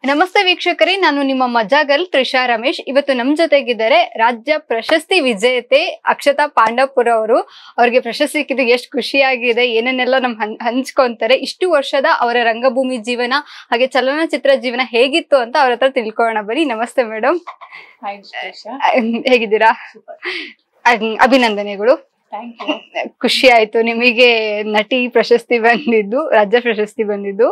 ನಮಸ್ತೆ ವೀಕ್ಷಕರೇ, ನಾನು ನಿಮ್ಮ ಮಜಾಗಲ್ ತ್ರಿಷಾ ರಮೇಶ್. ಇವತ್ತು ನಮ್ ಜೊತೆಗಿದ್ದಾರೆ ರಾಜ್ಯ ಪ್ರಶಸ್ತಿ ವಿಜೇತೆ ಅಕ್ಷತಾ ಪಾಂಡವಪುರ ಅವರು. ಅವ್ರಿಗೆ ಪ್ರಶಸ್ತಿ ಸಿಕ್ಕಿದ್ದು ಎಷ್ಟು ಖುಷಿಯಾಗಿದೆ, ಏನೇನೆಲ್ಲ ಹಂಚ್ಕೊಂತಾರೆ. ಇಷ್ಟು ವರ್ಷದ ಅವರ ರಂಗಭೂಮಿ ಜೀವನ ಹಾಗೆ ಚಲನಚಿತ್ರ ಜೀವನ ಹೇಗಿತ್ತು ಅಂತ ಅವ್ರ ಹತ್ರ ತಿಳ್ಕೊಳ್ಳೋಣ ಬನ್ನಿ. ನಮಸ್ತೆ ಮೇಡಮ್, ಹೇಗಿದ್ದೀರಾ? ಅಭಿನಂದನೆಗಳು. ಖುಷಿ ಆಯ್ತು ನಿಮಗೆ ನಟಿ ಪ್ರಶಸ್ತಿ ಬಂದಿದ್ದು, ರಾಜ್ಯ ಪ್ರಶಸ್ತಿ ಬಂದಿದ್ದು.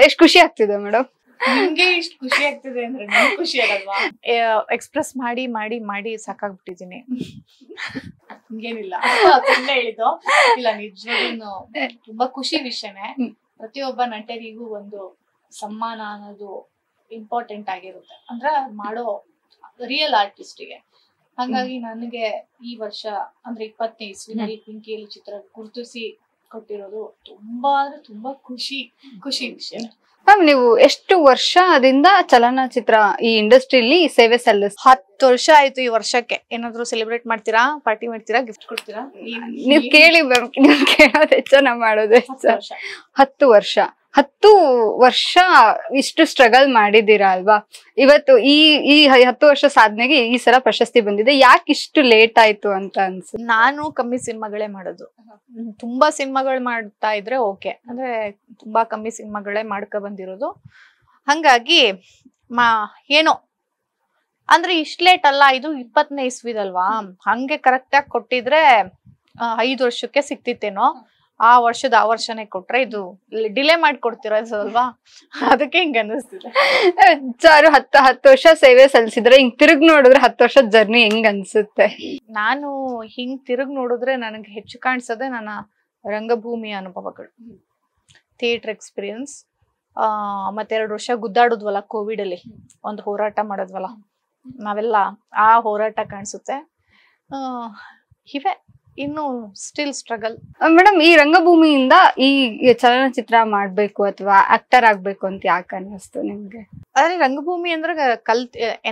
ಎಷ್ಟು ಖುಷಿ ಆಗ್ತಿದೆ ಮೇಡಮ್? ನಿಮ್ಗೆ ಇಷ್ಟು ಖುಷಿ ಆಗ್ತಿದೆ ಅಂದ್ರೆ ಖುಷಿ ಆಗಲ್ವಾ? ಎಕ್ಸ್ಪ್ರೆಸ್ ಮಾಡಿ ಮಾಡಿ ಮಾಡಿ ಸಾಕಾಗ್ಬಿಟ್ಟಿದೀನಿ. ಹಂಗೇನಿಲ್ಲ, ಸುಮ್ಮನೆ ಹೇಳಿದ್ದು ಇಲ್ಲ, ನಿಜವಾಗ್ಲೂ ತುಂಬಾ ಖುಷಿ ವಿಷಯನೇ. ಪ್ರತಿಯೊಬ್ಬ ನಟರಿಗೂ ಒಂದು ಸಮ್ಮಾನ ಅನ್ನೋದು ಇಂಪಾರ್ಟೆಂಟ್ ಆಗಿರುತ್ತೆ, ಅಂದ್ರೆ ಮಾಡೋ ರಿಯಲ್ ಆರ್ಟಿಸ್ಟಿಗೆ. ಹಾಗಾಗಿ ನನಗೆ ಈ ವರ್ಷ ಅಂದ್ರೆ 20ನೇ ಇಸ್ವಿನಲ್ಲಿ ಪಿಂಕಿಯಲ್ಲಿ ಚಿತ್ರ ಗುರುತಿಸಿ ಕೊಟ್ಟಿರೋದು ತುಂಬಾ ಅಂದ್ರೆ ತುಂಬಾ ಖುಷಿ ವಿಷಯ. ಮ್ಯಾಮ್, ನೀವು ಎಷ್ಟು ವರ್ಷದಿಂದ ಚಲನಚಿತ್ರ ಈ ಇಂಡಸ್ಟ್ರಿಯಲ್ಲಿ ಸೇವೆ ಸಲ್ಲಿಸ್? 10 ವರ್ಷ ಆಯ್ತು. ಈ ವರ್ಷಕ್ಕೆ ಏನಾದ್ರು ಸೆಲೆಬ್ರೇಟ್ ಮಾಡ್ತೀರಾ, ಪಾರ್ಟಿ ಮಾಡ್ತೀರಾ, ಗಿಫ್ಟ್ ಕೊಡ್ತೀರಾ? ನೀವು ಕೇಳಿ ಮ್ಯಾಮ್, ನೀವು ಕೇಳೋದು ಹೆಚ್ಚ, ನಾ ಮಾಡೋದು ಹೆಚ್ಚ. 10 ವರ್ಷ 10 ವರ್ಷ ಇಷ್ಟು ಸ್ಟ್ರಗಲ್ ಮಾಡಿದ್ದೀರಾ ಅಲ್ವಾ? ಇವತ್ತು ಈ 10 ವರ್ಷ ಸಾಧನೆಗೆ ಈ ಸಲ ಪ್ರಶಸ್ತಿ ಬಂದಿದೆ. ಯಾಕೆ ಇಷ್ಟು ಲೇಟ್ ಆಯ್ತು ಅಂತ ಅನ್ಸುತ್ತೆ? ನಾನು ಕಮ್ಮಿ ಸಿನಿಮಾಗಳೇ ಮಾಡೋದು. ತುಂಬಾ ಸಿನಿಮಾಗಳು ಮಾಡ್ತಾ ಇದ್ರೆ ಓಕೆ, ಅಂದ್ರೆ ತುಂಬಾ ಕಮ್ಮಿ ಸಿನಿಮಾಗಳೇ ಮಾಡ್ಕೊ ಬಂದಿರೋದು. ಹಂಗಾಗಿ ಏನೋ ಅಂದ್ರೆ ಇಷ್ಟ ಲೇಟ್ ಅಲ್ಲ. ಇದು 20ನೇ ಇಸ್ವಿದಲ್ವಾ, ಹಂಗೆ ಕರೆಕ್ಟ್ ಆಗಿ ಕೊಟ್ಟಿದ್ರೆ 5 ವರ್ಷಕ್ಕೆ ಸಿಕ್ತಿತ್ತೇನೋ. ಆ ವರ್ಷನೇ ಕೊಟ್ರೆ ಇದು ಡಿಲೇ ಮಾಡಿ ಕೊಡ್ತಿರೋದಲ್ವಾ, ಅದಕ್ಕೆ ಹಿಂಗ ಅನಿಸ್ತಿದೆ. ಸರ್, 10 ವರ್ಷ ಸೇವೆ ಸಲ್ಲಿಸಿದ್ರೆ ಹಿಂಗ್ ತಿರುಗ್ ನೋಡಿದ್ರೆ 10 ವರ್ಷದ ಜರ್ನಿ ಹೆಂಗ್ ಅನ್ಸುತ್ತೆ? ನಾನು ಹಿಂಗ್ ತಿರುಗ್ ನೋಡಿದ್ರೆ ನನಗೆ ಹೆಚ್ಚು ಕಾಣಿಸೋದೆ ನನ್ನ ರಂಗಭೂಮಿ ಅನುಭವಗಳು, ಥಿಯೇಟರ್ ಎಕ್ಸ್ಪೀರಿಯನ್ಸ್. ಮತ್ತೆ 2 ವರ್ಷ ಗುದ್ದಾಡುದ್ವಲ್ಲ ಕೋವಿಡ್ ಅಲ್ಲಿ, ಒಂದು ಹೋರಾಟ ಮಾಡೋದ್ವಲ್ಲ ನಾವೆಲ್ಲ, ಆ ಹೋರಾಟ ಕಾಣಿಸುತ್ತೆ. ಇವೆ ಇನ್ನು ಸ್ಟಿಲ್ ಸ್ಟ್ರಗಲ್. ಮೇಡಮ್, ಈ ರಂಗಭೂಮಿಯಿಂದ ಈ ಚಲನಚಿತ್ರ ಮಾಡ್ಬೇಕು ಅಥವಾ ಆಕ್ಟರ್ ಆಗ್ಬೇಕು ಅಂತ ಯಾಕೆ ಅನ್ನಿಸ್ತು ನಿಮ್ಗೆ? ಆದ್ರೆ ರಂಗಭೂಮಿ ಅಂದ್ರೆ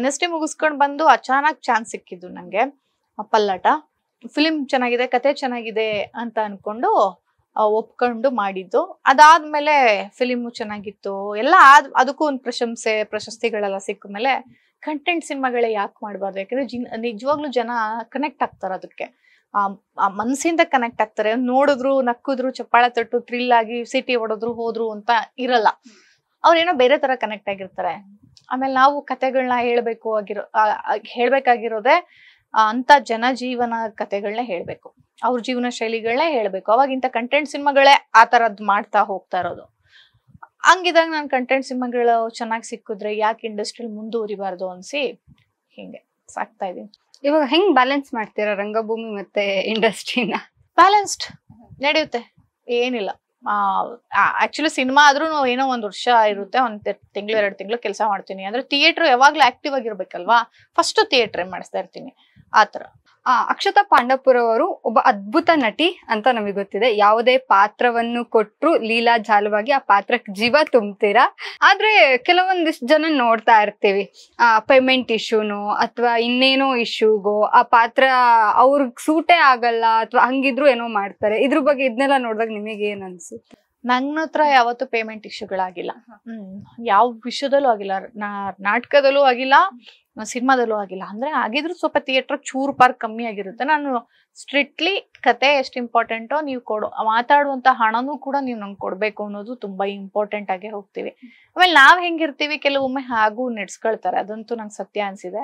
NST ಮುಗಿಸ್ಕೊಂಡ್ ಬಂದು ಅಚಾನಕ್ ಚಾನ್ಸ್ ಸಿಕ್ಕಿದ್ದು ನಂಗೆ. ಪಲ್ಲಾಟ ಫಿಲಿಂ ಚೆನ್ನಾಗಿದೆ, ಕತೆ ಚೆನ್ನಾಗಿದೆ ಅಂತ ಅನ್ಕೊಂಡು ಒಪ್ಕೊಂಡು ಮಾಡಿದ್ದು. ಅದಾದ್ಮೇಲೆ ಫಿಲಿಮು ಚೆನ್ನಾಗಿತ್ತು ಎಲ್ಲ, ಅದಕ್ಕೂ ಒಂದು ಪ್ರಶಸ್ತಿಗಳೆಲ್ಲ ಸಿಕ್ಕ ಮೇಲೆ ಕಂಟೆಂಟ್ ಸಿನಿಮಾಗಳೇ ಯಾಕೆ ಮಾಡ್ಬಾರ್ದು? ಯಾಕಂದ್ರೆ ನಿಜವಾಗ್ಲೂ ಜನ ಕನೆಕ್ಟ್ ಆಗ್ತಾರೆ ಅದಕ್ಕೆ, ಆ ಮನ್ಸಿಂದ ಕನೆಕ್ಟ್ ಆಗ್ತಾರೆ. ನೋಡಿದ್ರು, ನಕ್ಕಿದ್ರು, ಚಪ್ಪಾಳ ತಟ್ಟು, ಥ್ರಿಲ್ ಆಗಿ ಸಿಟಿ ಹೊಡೆದ್ರು ಹೋದ್ರು ಅಂತ ಇರಲ್ಲ. ಅವ್ರೇನೋ ಬೇರೆ ತರ ಕನೆಕ್ಟ್ ಆಗಿರ್ತಾರೆ. ಆಮೇಲೆ ನಾವು ಕತೆಗಳನ್ನ ಹೇಳ್ಬೇಕಾಗಿರೋದೇ ಅಂತ ಜನಜೀವನ ಕತೆಗಳನ್ನೇ ಹೇಳ್ಬೇಕು, ಅವ್ರ ಜೀವನ ಶೈಲಿಗಳನ್ನೇ ಹೇಳ್ಬೇಕು. ಅವಾಗ ಇಂಥ ಕಂಟೆಂಟ್ ಸಿನಿಮಾಗಳೇ ಆ ತರದ್ ಮಾಡ್ತಾ ಹೋಗ್ತಾ ಇರೋದು. ಹಂಗಿದಾಗ ನಾನು ಕಂಟೆಂಟ್ ಸಿನಿಮಾಗಳು ಚೆನ್ನಾಗಿ ಸಿಕ್ಕಿದ್ರೆ ಯಾಕೆ ಇಂಡಸ್ಟ್ರಿಯಲ್ಲಿ ಮುಂದುವರಿಬಾರ್ದು ಅನ್ಸಿ ಹಿಂಗೆ ಸಾಕ್ತಾ ಇದೀನಿ. ಇವಾಗ ಹೆಂಗ್ ಬ್ಯಾಲೆನ್ಸ್ ಮಾಡ್ತೀರಾ ರಂಗಭೂಮಿ ಮತ್ತೆ ಇಂಡಸ್ಟ್ರಿನ? ಬ್ಯಾಲೆನ್ಸ್ಡ್ ನಡೆಯುತ್ತೆ, ಏನಿಲ್ಲ. ಆಕ್ಚುಲಿ ಸಿನಿಮಾ ಆದ್ರೂ ಏನೋ 1 ವರ್ಷ ಇರುತ್ತೆ, 1 ತಿಂಗಳು 2 ತಿಂಗಳು ಕೆಲಸ ಮಾಡ್ತೀನಿ. ಅಂದ್ರೆ ಥಿಯೇಟರ್ ಯಾವಾಗ್ಲೂ ಆಕ್ಟಿವ್ ಆಗಿರ್ಬೇಕಲ್ವಾ, ಫಸ್ಟ್ ಥಿಯೇಟರ್ ಮಾಡಿಸ್ತಾ ಇರ್ತೀನಿ ಆತರ. ಅಕ್ಷತಾ ಪಾಂಡವಪುರ ಅವರು ಒಬ್ಬ ಅದ್ಭುತ ನಟಿ ಅಂತ ನಮಗೆ ಗೊತ್ತಿದೆ. ಯಾವುದೇ ಪಾತ್ರವನ್ನು ಕೊಟ್ರು ಲೀಲಾ ಜಾಲವಾಗಿ ಆ ಪಾತ್ರಕ್ಕೆ ಜೀವ ತುಂಬ್ತೀರಾ. ಆದ್ರೆ ಕೆಲವೊಂದಿಷ್ಟು ಜನ ನೋಡ್ತಾ ಇರ್ತೀವಿ, ಪೇಮೆಂಟ್ ಇಶ್ಯೂನೋ ಅಥವಾ ಇನ್ನೇನೋ ಇಶ್ಯೂಗೋ ಆ ಪಾತ್ರ ಅವ್ರಿಗೆ ಸೂಟೇ ಆಗಲ್ಲ ಅಥವಾ ಹಂಗಿದ್ರು ಏನೋ ಮಾಡ್ತಾರೆ. ಇದ್ರ ಬಗ್ಗೆ ಇದನ್ನೆಲ್ಲ ನೋಡಿದಾಗ ನಿಮಗೆ ಏನ್ ಅನ್ಸುತ್ತೆ? ನನ್ನ ಹತ್ರ ಯಾವತ್ತೂ ಪೇಮೆಂಟ್ ಇಶ್ಯೂಗಳಾಗಿಲ್ಲ. ಯಾವ ವಿಷಯದಲ್ಲೂ ಆಗಿಲ್ಲ, ನಾಟಕದಲ್ಲೂ ಆಗಿಲ್ಲ, ಸಿನಿಮಾದಲ್ಲೂ ಆಗಿಲ್ಲ. ಅಂದ್ರೆ ಆಗಿದ್ರು ಸ್ವಲ್ಪ ಥಿಯೇಟರ್ ಚೂರು ಪಾರ್ಕ್ ಕಮ್ಮಿ ಆಗಿರುತ್ತೆ. ನಾನು ಸ್ಟ್ರಿಕ್ಟ್ಲಿ ಕತೆ ಎಷ್ಟು ಇಂಪಾರ್ಟೆಂಟೋ ನೀವು ಮಾತಾಡುವಂತ ಹಣನೂ ಕೂಡ ನೀವು ನಂಗೆ ಕೊಡ್ಬೇಕು ಅನ್ನೋದು ತುಂಬಾ ಇಂಪಾರ್ಟೆಂಟ್ ಆಗಿ ಹೋಗ್ತೀವಿ. ಆಮೇಲೆ ನಾವ್ ಹೆಂಗಿರ್ತೀವಿ ಕೆಲವೊಮ್ಮೆ ಹಾಗೂ ನೆಡ್ಸ್ಕೊಳ್ತಾರೆ, ಅದಂತೂ ನಂಗೆ ಸತ್ಯ ಅನ್ಸಿದೆ.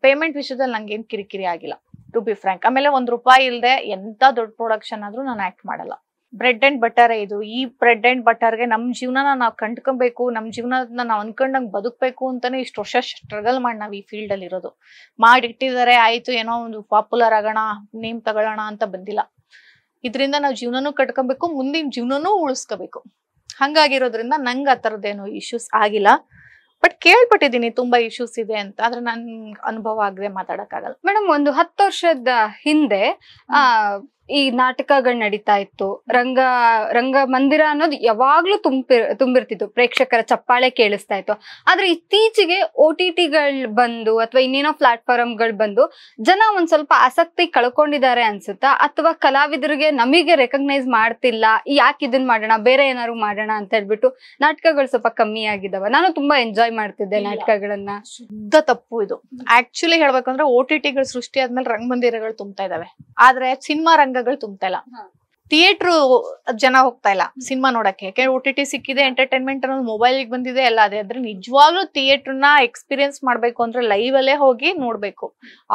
ಪೇಮೆಂಟ್ ವಿಷಯದಲ್ಲಿ ನಂಗೇನ್ ಕಿರಿಕಿರಿ ಆಗಿಲ್ಲ, ಟು ಬಿ ಫ್ರಾಂಕ್. ಆಮೇಲೆ ₹1 ಇಲ್ದೆ ಎಂತ ದೊಡ್ಡ ಪ್ರೊಡಕ್ಷನ್ ಆದ್ರೂ ನಾನು ಆಕ್ಟ್ ಮಾಡಲ್ಲ. ಬ್ರೆಡ್ ಅಂಡ್ ಬಟರೇ ಇದು. ಈ ಬ್ರೆಡ್ ಅಂಡ್ ಬಟರ್ಗೆ ನಮ್ ಜೀವನನ ನಾವು ಕಂಡ್ಕೊಬೇಕು, ನಮ್ ಜೀವನನ ನಾವು ಅನ್ಕೊಂಡಂಗ್ ಬದುಕ್ಬೇಕು ಅಂತಾನೆ ಇಷ್ಟು ವರ್ಷ ಸ್ಟ್ರಗಲ್ ಮಾಡಿ ನಾವ್ ಈ ಫೀಲ್ಡ್ ಅಲ್ಲಿ ಇರೋದು. ಮಾಡಿಟ್ಟಿದ್ದಾರೆ, ಆಯ್ತು ಏನೋ ಒಂದು ಪಾಪ್ಯುಲರ್ ಆಗೋಣ, ನೇಮ್ ತಗೊಳ್ಳೋಣ ಅಂತ ಬಂದಿಲ್ಲ. ಇದರಿಂದ ನಾವು ಜೀವನನೂ ಕಟ್ಕೊಬೇಕು, ಮುಂದಿನ ಜೀವನನೂ ಉಳಿಸ್ಕೋಬೇಕು. ಹಂಗಾಗಿರೋದ್ರಿಂದ ನಂಗೆ ಆ ಥರದ್ದೇನು ಇಶ್ಯೂಸ್ ಆಗಿಲ್ಲ. ಬಟ್ ಕೇಳ್ಪಟ್ಟಿದ್ದೀನಿ ತುಂಬಾ ಇಶ್ಯೂಸ್ ಇದೆ ಅಂತ, ಆದ್ರೆ ನನ್ ಅನುಭವ ಆಗದೆ ಮಾತಾಡಕ್ಕಾಗಲ್ಲ. ಮೇಡಮ್, ಒಂದು 10 ವರ್ಷದ ಹಿಂದೆ ಈ ನಾಟಕಗಳು ನಡೀತಾ ಇತ್ತು, ರಂಗ ಮಂದಿರ ಅನ್ನೋದು ಯಾವಾಗ್ಲೂ ತುಂಬಿರ್ತಿತ್ತು, ಪ್ರೇಕ್ಷಕರ ಚಪ್ಪಾಳೆ ಕೇಳಿಸ್ತಾ ಇತ್ತು. ಆದ್ರೆ ಇತ್ತೀಚೆಗೆ OTT ಬಂದು ಅಥವಾ ಇನ್ನೇನೋ ಪ್ಲಾಟ್ಫಾರ್ಮ್ಗಳು ಬಂದು ಜನ ಒಂದ್ ಸ್ವಲ್ಪ ಆಸಕ್ತಿ ಕಳ್ಕೊಂಡಿದ್ದಾರೆ ಅನ್ಸುತ್ತಾ, ಅಥವಾ ಕಲಾವಿದರಿಗೆ ನಮಗೆ ರೆಕಗ್ನೈಸ್ ಮಾಡ್ತಿಲ್ಲ, ಯಾಕೆ ಇದನ್ ಮಾಡೋಣ ಬೇರೆ ಏನಾದ್ರು ಮಾಡೋಣ ಅಂತ ಹೇಳ್ಬಿಟ್ಟು ನಾಟಕಗಳು ಸ್ವಲ್ಪ ಕಮ್ಮಿ ಆಗಿದಾವ? ನಾನು ತುಂಬಾ ಎಂಜಾಯ್ ಮಾಡ್ತಿದ್ದೆ ನಾಟಕಗಳನ್ನ. ಶುದ್ಧ ತಪ್ಪು ಇದು. ಆಕ್ಚುಲಿ ಹೇಳ್ಬೇಕಂದ್ರೆ OTTಗಳು ಸೃಷ್ಟಿ ಆದ್ಮೇಲೆ ರಂಗಮಂದಿರಗಳು ತುಂಬ್ತಾ ಇದಾವೆ, ಆದ್ರೆ ಸಿನಿಮಾ ರಂಗಗಳು ತುಂಬ್ತಾ ಇಲ್ಲ. ಥಿಯೇಟರ್ ಜನ ಹೋಗ್ತಾ ಇಲ್ಲ ಸಿನಿಮಾ ನೋಡಕ್ಕೆ, ಯಾಕೆ OTT ಸಿಕ್ಕಿದೆ, ಎಂಟರ್ಟೈನ್ಮೆಂಟ್ ಅನ್ನೋದು ಮೊಬೈಲ್ ಬಂದಿದೆ ಎಲ್ಲ ಅದೇ. ಆದ್ರೆ ನಿಜವಾಗ್ಲೂ ಥಿಯೇಟರ್ನ ಎಕ್ಸ್ಪೀರಿಯನ್ಸ್ ಮಾಡ್ಬೇಕು ಅಂದ್ರೆ ಲೈವ್ ಅಲ್ಲೇ ಹೋಗಿ ನೋಡ್ಬೇಕು,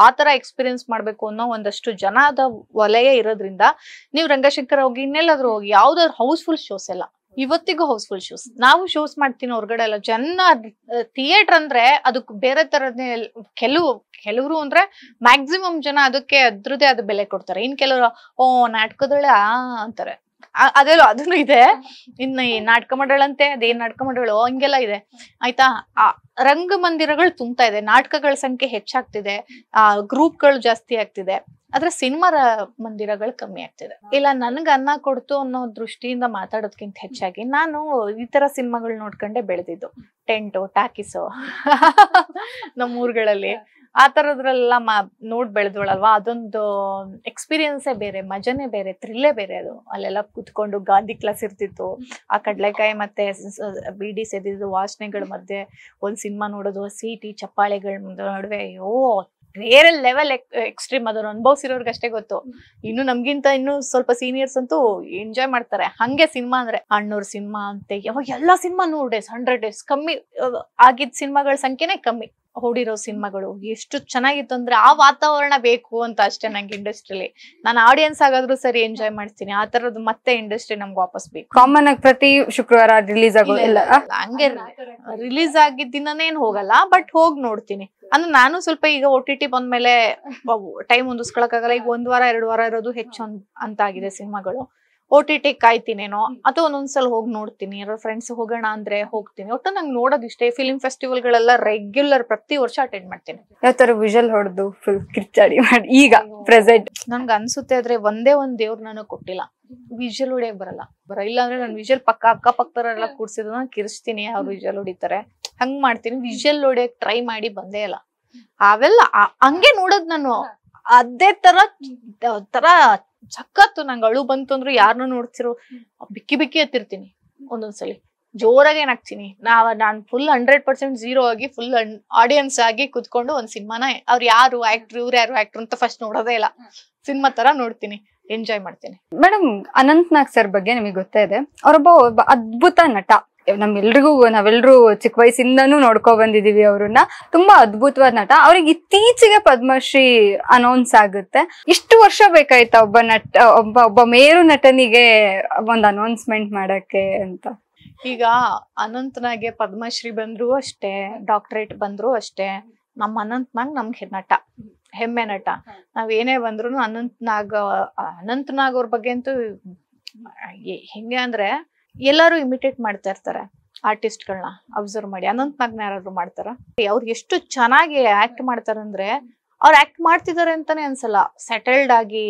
ಆತರ ಎಕ್ಸ್ಪೀರಿಯನ್ಸ್ ಮಾಡ್ಬೇಕು ಅನ್ನೋ ಒಂದಷ್ಟು ಜನದ ವಲಯ ಇರೋದ್ರಿಂದ ನೀವು ರಂಗಶಂಕರ ಹೋಗಿ ಇನ್ನೆಲ್ಲಾದ್ರೂ ಹೋಗಿ ಯಾವ್ದಾದ್ರು ಹೌಸ್ಫುಲ್ ಶೋಸ್ ಎಲ್ಲ, ಇವತ್ತಿಗೂ ಹೌಸ್ಫುಲ್ ಶೋಸ್. ನಾವು ಶೋಸ್ ಮಾಡ್ತೀನಿ ಹೊರಗಡೆ ಎಲ್ಲ. ಜನ ಥಿಯೇಟರ್ ಅಂದ್ರೆ ಅದಕ್ಕೆ ಬೇರೆ ತರದೇ, ಕೆಲವರು ಅಂದ್ರೆ ಮ್ಯಾಕ್ಸಿಮಮ್ ಜನ ಅದಕ್ಕೆ ಅದ್ರದೇ ಆದ ಬೆಲೆ ಕೊಡ್ತಾರೆ. ಇನ್ ಕೆಲವರು ನಾಟಕದೊಳೆ ಅಂತಾರೆ, ಅದೆಲ್ಲ ಅದನ್ನು ಇದೆ. ಇನ್ನು ಈ ನಾಟಕ ಮಂಡಳಂತೆ ಅದೇನ್ ನಾಟಕ ಮಂಡಳು ಹಿಂಗೆಲ್ಲ ಇದೆ ಆಯ್ತಾ. ರಂಗಮಂದಿರಗಳು ತುಂಬ್ತಾ ಇದೆ, ನಾಟಕಗಳ ಸಂಖ್ಯೆ ಹೆಚ್ಚಾಗ್ತಿದೆ, ಗ್ರೂಪ್ಗಳು ಜಾಸ್ತಿ ಆಗ್ತಿದೆ, ಆದ್ರೆ ಸಿನಿಮಾ ಮಂದಿರಗಳು ಕಮ್ಮಿ ಆಗ್ತಿದೆ. ಇಲ್ಲ ನನ್ಗೆ ಅನ್ನ ಕೊಡ್ತು ಅನ್ನೋ ದೃಷ್ಟಿಯಿಂದ ಮಾತಾಡೋದ್ಕಿಂತ ಹೆಚ್ಚಾಗಿ ನಾನು ಈ ತರ ಸಿನಿಮಾಗಳು ನೋಡ್ಕೊಂಡೆ ಬೆಳೆದಿದ್ದು. ಟೆಂಟು ಟಾಕೀಸು ನಮ್ಮ ಊರುಗಳಲ್ಲಿ ಆ ತರದ್ರೆಲ್ಲ ನೋಡ್ ಬೆಳೆದವಳಲ್ವಾ, ಅದೊಂದು ಎಕ್ಸ್ಪೀರಿಯನ್ಸೇ ಬೇರೆ, ಮಜಾನೇ ಬೇರೆ, ಥ್ರಿಲ್ಲೇ ಬೇರೆ. ಅದು ಅಲ್ಲೆಲ್ಲ ಕುತ್ಕೊಂಡು ಗಾಂಧಿ ಕ್ಲಾಸ್ ಇರ್ತಿತ್ತು, ಆ ಕಡ್ಲೆಕಾಯಿ ಮತ್ತೆ ಬೀಡಿ ಸೇದಿದ್ದು ವಾಸನೆಗಳ ಮಧ್ಯೆ ಒಂದ್ ಸಿನಿಮಾ ನೋಡೋದು, ಸೀಟಿ ಚಪ್ಪಾಳೆಗಳ ನಡುವೆ, ಅಯ್ಯೋ ಬೇರೆ ಲೆವೆಲ್ ಎಕ್ಸ್ಟ್ರೀಮ್. ಅದನ್ನು ಅನುಭವಿಸಿರೋರ್ಗೆ ಅಷ್ಟೇ ಗೊತ್ತು. ಇನ್ನು ನಮ್ಗಿಂತ ಇನ್ನು ಸ್ವಲ್ಪ ಸೀನಿಯರ್ಸ್ ಅಂತೂ ಎಂಜಾಯ್ ಮಾಡ್ತಾರೆ. ಹಂಗೆ ಸಿನಿಮಾ ಅಂದ್ರೆ ಅಣ್ಣೂರ್ ಸಿನಿಮಾ ಅಂತೆ, ಯಾವಾಗ ಎಲ್ಲಾ ಸಿನಿಮಾ 100 days 100 days ಕಮ್ಮಿ ಆಗಿದ್ ಸಿನಿಮಾಗಳ ಸಂಖ್ಯೆನೆ ಕಮ್ಮಿ. ಹೊಡಿರೋ ಸಿನಿಮಾಗಳು ಎಷ್ಟು ಚೆನ್ನಾಗಿತ್ತು ಅಂದ್ರೆ ಆ ವಾತಾವರಣ ಬೇಕು ಅಂತ ಅಷ್ಟೇ ನಂಗೆ ಇಂಡಸ್ಟ್ರಿಲಿ. ನಾನು ಆಡಿಯನ್ಸ್ ಆಗಾದ್ರೂ ಸರಿ ಎಂಜಾಯ್ ಮಾಡ್ತೀನಿ, ಆ ತರದ್ದು ಮತ್ತೆ ಇಂಡಸ್ಟ್ರಿ ನಮ್ಗೆ ವಾಪಸ್ ಬೇಕು. ಕಾಮನ್ ಆಗಿ ಪ್ರತಿ ಶುಕ್ರವಾರ ರಿಲೀಸ್ ಆಗೋ ಹಂಗೆ ರಿಲೀಸ್ ಆಗಿದ್ದ ದಿನನೇನ್ ಹೋಗಲ್ಲ, ಬಟ್ ಹೋಗ್ ನೋಡ್ತೀನಿ. ಅಂದ್ರೆ ನಾನು ಸ್ವಲ್ಪ ಈಗ OTT ಬಂದ್ಮೇಲೆ ಟೈಮ್ ಹೊಂದಿಸ್ಕೊಳಕ್ಕಾಗಲ್ಲ. ಈಗ 1 ವಾರ 2 ವಾರ ಇರೋದು ಹೆಚ್ಚು ಅಂತ ಆಗಿದೆ ಸಿನಿಮಾಗಳು. OTT ಕಾಯ್ತೀನೇನೋ ಅಥವಾ ಒಂದೊಂದ್ಸಲ ಹೋಗಿ ನೋಡ್ತೀನಿ, ಯಾರೋ ಫ್ರೆಂಡ್ಸ್ ಹೋಗೋಣ ಅಂದ್ರೆ ಹೋಗ್ತೀನಿ. ಒಟ್ಟು ನಂಗೆ ನೋಡೋದು ಇಷ್ಟೇ. ಫಿಲ್ಮ್ ಫೆಸ್ಟಿವಲ್ಗಳೆಲ್ಲ ರೆಗ್ಯುಲರ್ ಪ್ರತಿ ವರ್ಷ ಅಟೆಂಡ್ ಮಾಡ್ತೀನಿ. ಯಾವ ತರ ವಿಜುವಲ್ ಹೊಡೆದು ಫುಲ್ ಕಿರ್ಚಾಡಿ ಮಾಡಿ ಈಗ ಪ್ರೆಸೆಂಟ್ ನನ್ಗೆ ಅನ್ಸುತ್ತೆ. ಆದ್ರೆ ಒಂದೇ ಒಂದ್ ದೇವ್ರು ನನಗ್ ಕೊಟ್ಟಿಲ್ಲ, ವಿಜುವಲ್ ಹೊಡಿಯಕ್ ಬರಲ್ಲ. ಇಲ್ಲ ಅಂದ್ರೆ ನಾನು ವಿಜುವಲ್ ಅಕ್ಕಪಕ್ಕದವರೆಲ್ಲ ಕೂಡ್ಸಿದ್ರು ನಾನು ಕಿರ್ಸ್ತೀನಿ, ಅವ್ರು ವಿಜುವಲ್ ಹೊಡಿತಾರೆ, ಹಂಗ್ ಮಾಡ್ತೀನಿ. ವಿಜುವಲ್ ಹೊಡಿಯಕ್ ಟ್ರೈ ಮಾಡಿ ಬಂದೇ ಇಲ್ಲ. ಅವೆಲ್ಲ ಹಂಗೆ ನೋಡೋದ್ ನಾನು. ಅದೇ ತರ ಸಖತ್ತು ನಂಗೆ ಅಳು ಬಂತು ಅಂದ್ರೆ ಯಾರನ್ನೂ ನೋಡ್ತಿರೋ ಬಿಕ್ಕಿ ಎತ್ತಿರ್ತೀನಿ. ಒಂದೊಂದ್ಸಲಿ ಜೋರಾಗಿ ಏನಾಗ್ತೀನಿ. ನಾನ್ ಫುಲ್ 100% ಝೀರೋ ಆಗಿ ಫುಲ್ ಆಡಿಯನ್ಸ್ ಆಗಿ ಕುತ್ಕೊಂಡು ಒಂದ್ ಸಿನಿಮಾನ ಅವ್ರು ಯಾರು ಆಕ್ಟ್ರು ಇವ್ರು ಯಾರು ಆಕ್ಟ್ರು ಅಂತ ಫಸ್ಟ್ ನೋಡೋದೇ ಇಲ್ಲ, ಸಿನಿಮಾ ತರ ನೋಡ್ತೀನಿ, ಎಂಜಾಯ್ ಮಾಡ್ತೀನಿ. ಮೇಡಮ್, ಅನಂತ್ ನಾಗ್ ಸರ್ ಬಗ್ಗೆ ನಿಮಗೆ ಗೊತ್ತೇ ಇದೆ. ಒಬ್ಬ ಅದ್ಭುತ ನಟ. ನಾವೆಲ್ರೂ ಚಿಕ್ಕ ವಯಸ್ಸಿಂದನೂ ನೋಡ್ಕೊ ಬಂದಿದೀವಿ ಅವ್ರನ್ನ. ತುಂಬಾ ಅದ್ಭುತವಾದ ನಟ. ಅವ್ರಿಗೆ ಇತ್ತೀಚೆಗೆ ಪದ್ಮಶ್ರೀ ಅನೌನ್ಸ್ ಆಗುತ್ತೆ. ಇಷ್ಟು ವರ್ಷ ಬೇಕಾಯ್ತಾ ಒಬ್ಬ ಮೇರು ನಟನಿಗೆ ಒಂದ್ ಅನೌನ್ಸ್ಮೆಂಟ್ ಮಾಡಕ್ಕೆ ಅಂತ? ಈಗ ಅನಂತ್ನಾಗೆ ಪದ್ಮಶ್ರೀ ಬಂದ್ರು ಅಷ್ಟೇ, ಡಾಕ್ಟರೇಟ್ ಬಂದ್ರು ಅಷ್ಟೇ. ನಮ್ಮ ಅನಂತ್ ನಾಗ್ ನಮ್ಗೆ ನಟ, ಹೆಮ್ಮೆ ನಟ. ನಾವ್ ಏನೇ ಬಂದ್ರು ಅನಂತ್ ನಾಗ್ ಅವ್ರ ಬಗ್ಗೆ ಅಂತೂ ಹೆಂಗೆ ಅಂದ್ರೆ ಎಲ್ಲಾರು ಇಮಿಟೇಟ್ ಮಾಡ್ತಾ ಇರ್ತಾರೆ ಆರ್ಟಿಸ್ಟ್ಗಳನ್ನ. ಅಬ್ಸರ್ವ್ ಮಾಡಿ, ಅನಂತ್ ನಾಗ್ನ ಯಾರಾದ್ರು ಮಾಡ್ತಾರ? ಅವ್ರು ಎಷ್ಟು ಚೆನ್ನಾಗಿ ಆಕ್ಟ್ ಮಾಡ್ತಾರಂದ್ರೆ ಅವ್ರು ಆಕ್ಟ್ ಮಾಡ್ತಿದಾರೆ ಅಂತಾನೆ ಅನ್ಸಲ್ಲ. ಸೆಟಲ್ಡ್ ಆಗಿ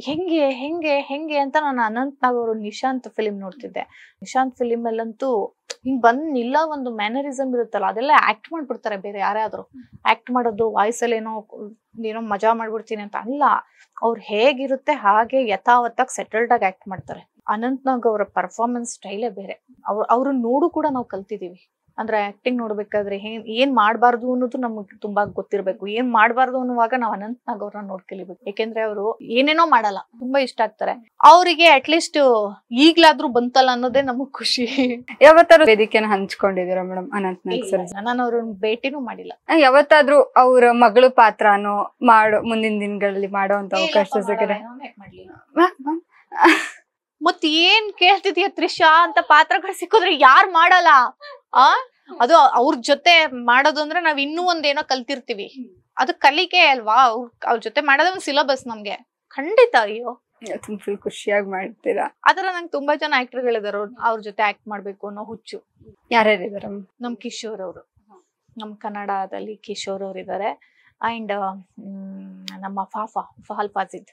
ಹೆಂಗೆ ಹೆಂಗೆ ಹೆಂಗೆ ಅಂತ ನಾನು ಅನಂತ್ ನಾಗ್ ಅವರು ನಿಶಾಂತ್ ಫಿಲಿಂ ನೋಡ್ತಿದ್ದೆ. ನಿಶಾಂತ್ ಫಿಲಿಂ ಅಲ್ಲಂತೂ ಹಿಂಗ್ ಬಂದ್ ಒಂದು ಮ್ಯಾನರಿಸಮ್ ಇರುತ್ತಲ್ಲ, ಅದೆಲ್ಲ ಆಕ್ಟ್ ಮಾಡ್ಬಿಡ್ತಾರೆ. ಬೇರೆ ಯಾರಾದ್ರೂ ಆಕ್ಟ್ ಮಾಡೋದು ವಾಯ್ಸಲ್ಲಿ ಏನೋ ಮಜಾ ಮಾಡ್ಬಿಡ್ತೀನಿ ಅಂತ ಅಲ್ಲ, ಅವ್ರು ಹೇಗಿರುತ್ತೆ ಹಾಗೆ ಯಥಾವತ್ತಾಗಿ ಸೆಟಲ್ಡ್ ಆಗಿ ಆಕ್ಟ್ ಮಾಡ್ತಾರೆ. ಅನಂತ್ ನಾಗ್ ಅವರ ಪರ್ಫಾರ್ಮೆನ್ಸ್ ಸ್ಟೈಲೇ ಬೇರೆ. ಅವ್ರನ್ನ ನೋಡು ಕೂಡ ನಾವು ಕಲ್ತಿದೀವಿ. ಅಂದ್ರೆ ಆಕ್ಟಿಂಗ್ ನೋಡ್ಬೇಕಾದ್ರೆ ಏನ್ ಮಾಡ್ಬಾರ್ದು ಅನ್ನೋದು ನಮ್ಗೆ ತುಂಬಾ ಗೊತ್ತಿರ್ಬೇಕು. ಏನ್ ಮಾಡ್ಬಾರ್ದು ಅನ್ನುವಾಗ ನಾವ್ ಅನಂತ್ ನಾಗ್ ಅವ್ರನ್ನ ನೋಡ್ಕಲಿಬೇಕು. ಯಾಕೆಂದ್ರೆ ಅವರು ಏನೇನೋ ಮಾಡಲ್ಲ, ತುಂಬಾ ಇಷ್ಟ ಆಗ್ತಾರೆ. ಅವರಿಗೆ ಅಟ್ಲೀಸ್ಟ್ ಈಗ್ಲಾದ್ರೂ ಬಂತಲ್ಲ ಅನ್ನೋದೇ ನಮಗ್ ಖುಷಿ. ಯಾವತ್ತಾದ್ರೂ ವೇದಿಕೆನ ಹಂಚ್ಕೊಂಡಿದೀರಾ ಮೇಡಮ್ ಅನಂತ್ ನಾಗ್ ಸರ್? ನಾನು ಅವ್ರನ್ನ ಭೇಟಿನೂ ಮಾಡಿಲ್ಲ. ಯಾವತ್ತಾದ್ರೂ ಅವ್ರ ಮಗಳು ಪಾತ್ರನೋ ಮುಂದಿನ ದಿನಗಳಲ್ಲಿ ಮಾಡೋ ಅಂತ ಅವಕಾಶ ಸಿಕ್ಕರೆ? ಮತ್ ಏನ್ ಕೇಳ್ತಿದೀಯ ತ್ರಿಷಾ, ಅಂತ ಪಾತ್ರಗಳು ಸಿಕ್ಕಿದ್ರೆ ಯಾರ್ ಮಾಡಲ್ಲ? ಅದು ಅವ್ರ ಜೊತೆ ಮಾಡೋದು ಅಂದ್ರೆ ನಾವ್ ಇನ್ನೂ ಒಂದೇನೋ ಕಲ್ತಿರ್ತೀವಿ, ಅದು ಕಲಿಕೆ ಅಲ್ವಾ. ಅವ್ರ ಜೊತೆ ಮಾಡೋದೇ ಒಂದ್ ಸಿಲಬಸ್ ನಮ್ಗೆ. ಖಂಡಿತ. ಅಯ್ಯೋ ಫುಲ್ ಖುಷಿಯಾಗಿ ಮಾಡ್ತೀರಾ. ಆತರ ನಂಗೆ ತುಂಬಾ ಜನ ಆಕ್ಟರ್ಗಳಿದಾರ, ಅವ್ರ ಜೊತೆ ಆಕ್ಟ್ ಮಾಡ್ಬೇಕು ಅನ್ನೋ ಹುಚ್ಚು. ಯಾರ್ಯಾರಿದಾರ? ನಮ್ ಕಿಶೋರ್ ಅವರು, ನಮ್ ಕನ್ನಡದಲ್ಲಿ ಕಿಶೋರ್ ಅವ್ರು ಇದಾರೆ. ಅಂಡ್ ನಮ್ಮ ಫಹಲ್ ಫಾಸಿದ್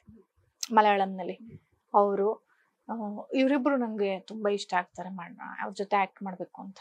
ಮಲಯಾಳಂನಲ್ಲಿ. ಅವರು ಇವರಿಬ್ರು ನಂಗೆ ತುಂಬಾ ಇಷ್ಟ ಆಗ್ತಾರೆ, ಅವ್ರ ಜೊತೆ ಆಕ್ಟ್ ಮಾಡ್ಬೇಕು ಅಂತ.